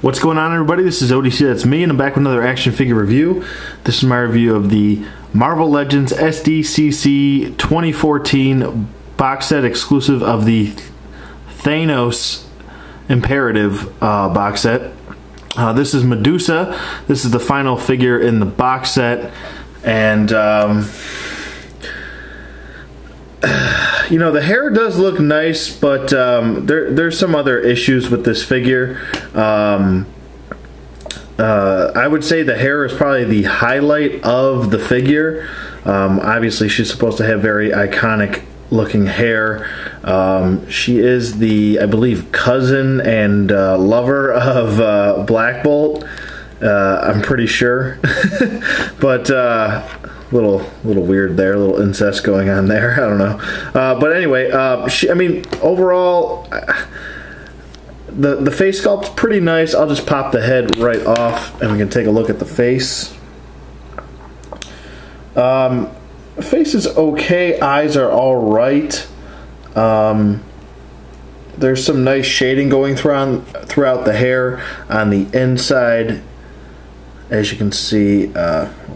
What's going on, everybody? This is ODC, that's me, and I'm back with another action figure review. This is my review of the Marvel Legends SDCC 2014 box set exclusive of the Thanos Imperative box set. This is Medusa. This is the final figure in the box set, and you know, the hair does look nice, but there's some other issues with this figure. I would say the hair is probably the highlight of the figure. Obviously, she's supposed to have very iconic looking hair. She is the, I believe, cousin and lover of Black Bolt. I'm pretty sure. But little weird there, a little incest going on there. I don't know. But anyway, I mean, overall, the face sculpt's pretty nice. I'll just pop the head right off and we can take a look at the face. Face is okay. Eyes are all right. There's some nice shading going throughout the hair on the inside. As you can see,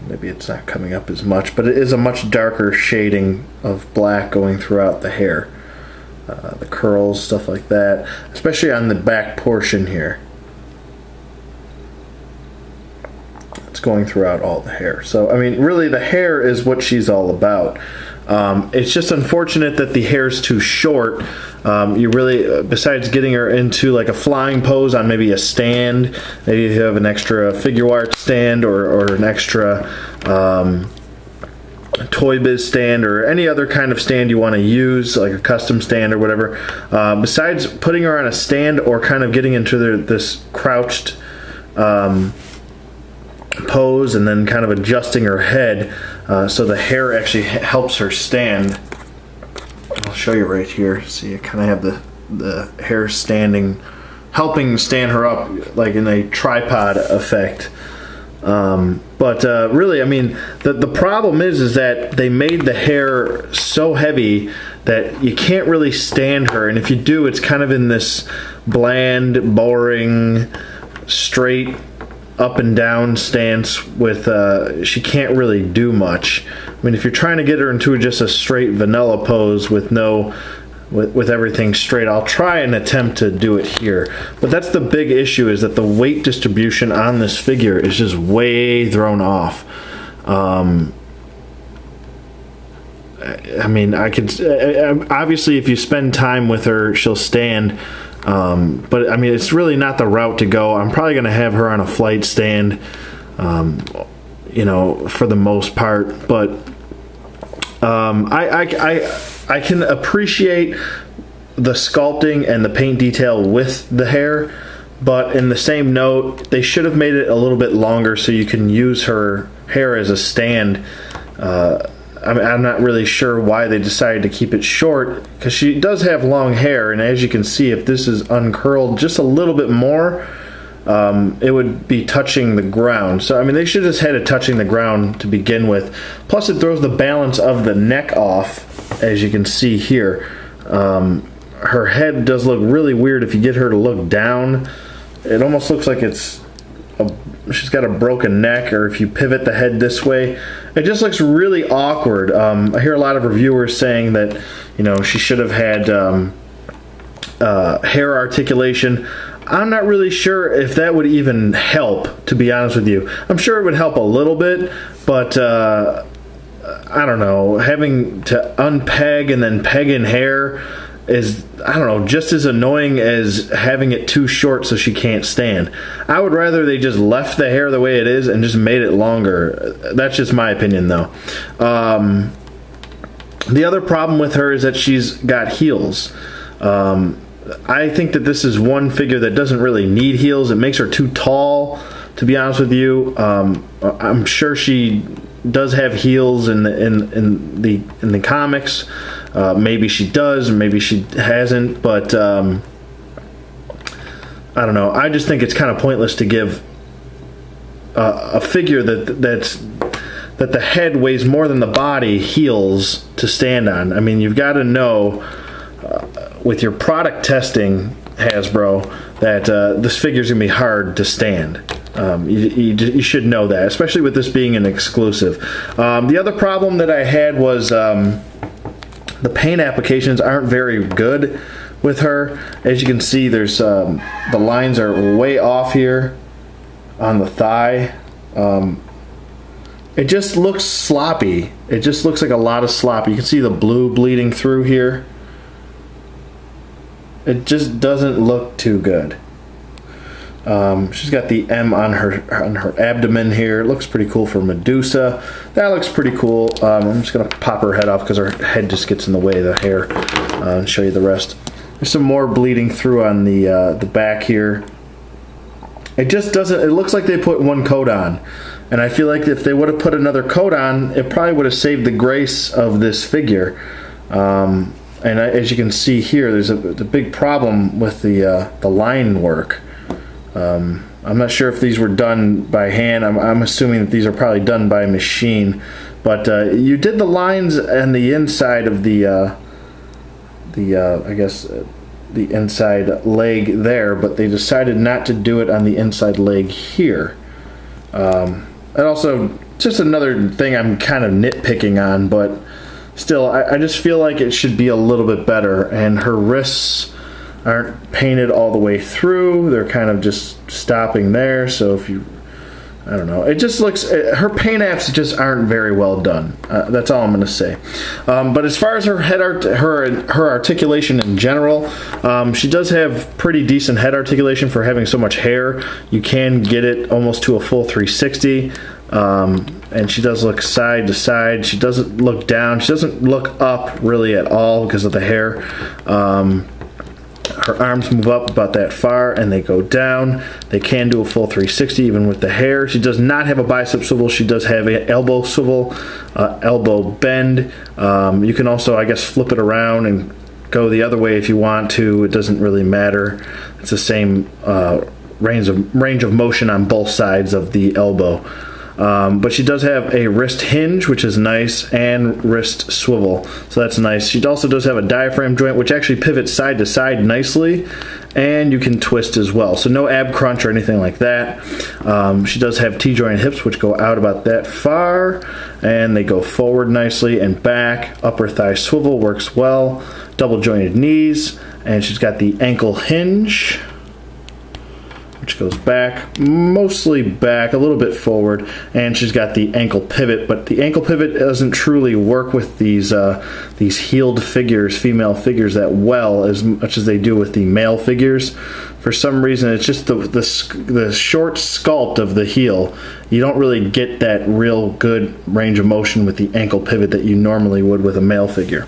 maybe it's not coming up as much, but it is a much darker shading of black going throughout the hair. The curls, stuff like that, especially on the back portion here. It's going throughout all the hair. So, I mean, really the hair is what she's all about. It's just unfortunate that the hair's too short. You really, besides getting her into like a flying pose on maybe a stand, maybe if you have an extra figure art stand or an extra Toy Biz stand or any other kind of stand you want to use, like a custom stand or whatever, besides putting her on a stand or kind of getting into this crouched pose and then kind of adjusting her head so the hair actually helps her stand. I'll show you right here. See, I kind of have the hair standing, helping stand her up like in a tripod effect. But really, I mean, the problem is that they made the hair so heavy that you can't really stand her, and if you do, it's kind of in this bland, boring, straight up and down stance with she can't really do much. I mean, if you're trying to get her into just a straight vanilla pose with with everything straight, I'll try and attempt to do it here. But that's the big issue, is that the weight distribution on this figure is just way thrown off. I mean, I could obviously, if you spend time with her, she'll stand. But I mean, it's really not the route to go. I'm probably going to have her on a flight stand, you know, for the most part. But I can appreciate the sculpting and the paint detail with the hair, but in the same note, they should have made it a little bit longer so you can use her hair as a stand. I mean, I'm not really sure why they decided to keep it short, because she does have long hair, and as you can see, if this is uncurled just a little bit more, it would be touching the ground. So I mean, they should have just had it touching the ground to begin with. Plus, it throws the balance of the neck off, as you can see here. Her head does look really weird if you get her to look down. It almost looks like she's got a broken neck, or if you pivot the head this way, it just looks really awkward. I hear a lot of reviewers saying that, you know, she should have had hair articulation. I'm not really sure if that would even help, to be honest with you. I'm sure it would help a little bit, but I don't know, having to unpeg and then peg in hair is, I don't know, just as annoying as having it too short so she can't stand. I would rather they just left the hair the way it is and just made it longer. That's just my opinion, though. The other problem with her is that she's got heels. I think that this is one figure that doesn't really need heels. It makes her too tall, to be honest with you. I'm sure she does have heels in the comics. Maybe she does, maybe she hasn't, but I don't know. I just think it's kind of pointless to give a figure that the head weighs more than the body heels to stand on. I mean, you've got to know with your product testing Hasbro, that this figure's gonna be hard to stand. You should know that, especially with this being an exclusive. The other problem that I had was the paint applications aren't very good with her. As you can see, there's the lines are way off here on the thigh. It just looks sloppy. It just looks like a lot of slop. You can see the blue bleeding through here. It just doesn't look too good. She's got the M on her abdomen here. It looks pretty cool for Medusa. That looks pretty cool. I'm just gonna pop her head off because her head just gets in the way of the hair, and show you the rest. There's some more bleeding through on the back here. It just doesn't. It looks like they put one coat on, and I feel like if they would have put another coat on, it probably would have saved the grace of this figure. And as you can see here, there's a big problem with the line work. I'm not sure if these were done by hand. I'm assuming that these are probably done by machine. But you did the lines and the inside of the I guess the inside leg there, but they decided not to do it on the inside leg here. And also, just another thing I'm kind of nitpicking on, but still, I just feel like it should be a little bit better. And her wrists aren't painted all the way through. They're kind of just stopping there. So if you, I don't know, it just looks, her paint apps just aren't very well done. That's all I'm going to say. But as far as her head art, her articulation in general, she does have pretty decent head articulation for having so much hair. You can get it almost to a full 360. And she does look side to side. She doesn't look down. She doesn't look up really at all because of the hair. Her arms move up about that far and they go down. They can do a full 360 even with the hair. She does not have a bicep swivel. She does have an elbow swivel, elbow bend. You can also, I guess, flip it around and go the other way if you want to. It doesn't really matter. It's the same range of motion on both sides of the elbow. But she does have a wrist hinge, which is nice, and wrist swivel, so that's nice. She also does have a diaphragm joint, which actually pivots side to side nicely, and you can twist as well. So no ab crunch or anything like that. She does have T-joint hips, which go out about that far, and they go forward nicely and back. Upper thigh swivel works well. Double jointed knees, and she's got the ankle hinge, which goes back, mostly back, a little bit forward, and she's got the ankle pivot, but the ankle pivot doesn't truly work with these heeled figures, female figures, that well as much as they do with the male figures. For some reason, it's just the short sculpt of the heel. You don't really get that real good range of motion with the ankle pivot that you normally would with a male figure.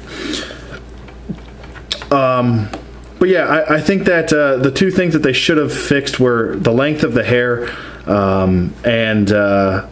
But yeah, I think that the two things that they should have fixed were the length of the hair and the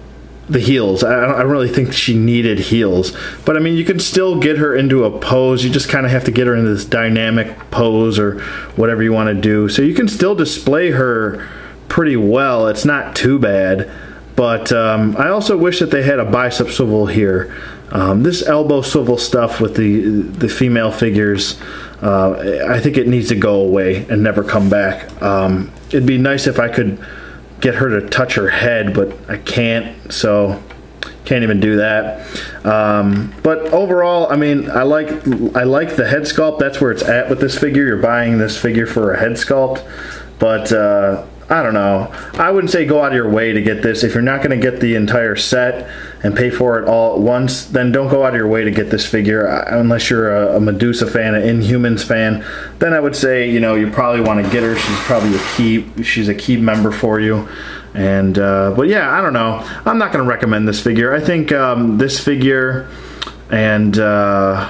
heels. I don't really think she needed heels. But I mean, you can still get her into a pose. You just kind of have to get her into this dynamic pose or whatever you want to do. So you can still display her pretty well. It's not too bad. But I also wish that they had a bicep swivel here. This elbow swivel stuff with the female figures, I think it needs to go away and never come back. It'd be nice if I could get her to touch her head, but I can't, so can't even do that. But overall, I mean, I like the head sculpt. That's where it's at with this figure. You're buying this figure for a head sculpt, but I don't know. I wouldn't say go out of your way to get this. If you're not going to get the entire set and pay for it all at once, then don't go out of your way to get this figure. Unless you're a Medusa fan, an Inhumans fan, then I would say, you know, you probably want to get her. She's probably she's a key member for you. And but yeah, I don't know. I'm not going to recommend this figure. I think this figure and I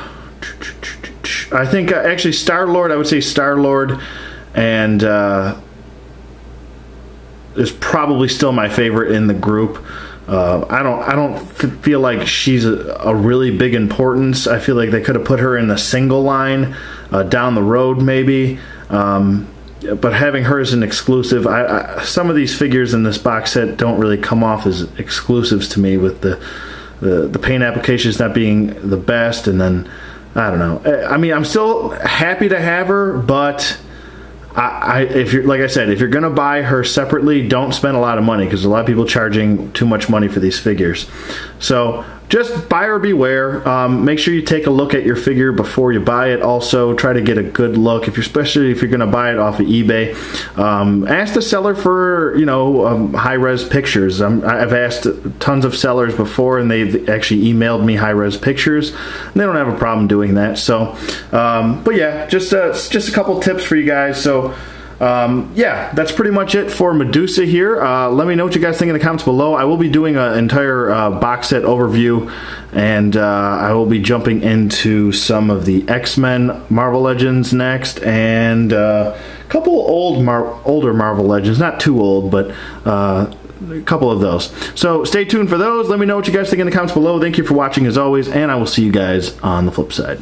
think actually Star-Lord. I would say Star-Lord and is probably still my favorite in the group. I don't feel like she's a really big importance. I feel like they could have put her in the single line down the road maybe. But having her as an exclusive, some of these figures in this box set don't really come off as exclusives to me, with the paint applications not being the best, and then I don't know. I mean, I'm still happy to have her, but if you're, like I said, if you're gonna buy her separately, don't spend a lot of money, because a lot of people charging too much money for these figures. So just buyer beware. Make sure you take a look at your figure before you buy it. Also, try to get a good look, especially if you're going to buy it off of eBay. Ask the seller for, you know, high-res pictures. I've asked tons of sellers before, and they've actually emailed me high-res pictures, and they don't have a problem doing that. So, but yeah, just a couple tips for you guys. So, yeah, that's pretty much it for Medusa here. Let me know what you guys think in the comments below. I will be doing an entire box set overview, and I will be jumping into some of the X-Men Marvel Legends next, and a couple older Marvel Legends, not too old, but a couple of those. So stay tuned for those. Let me know what you guys think in the comments below. Thank you for watching as always, and I will see you guys on the flip side.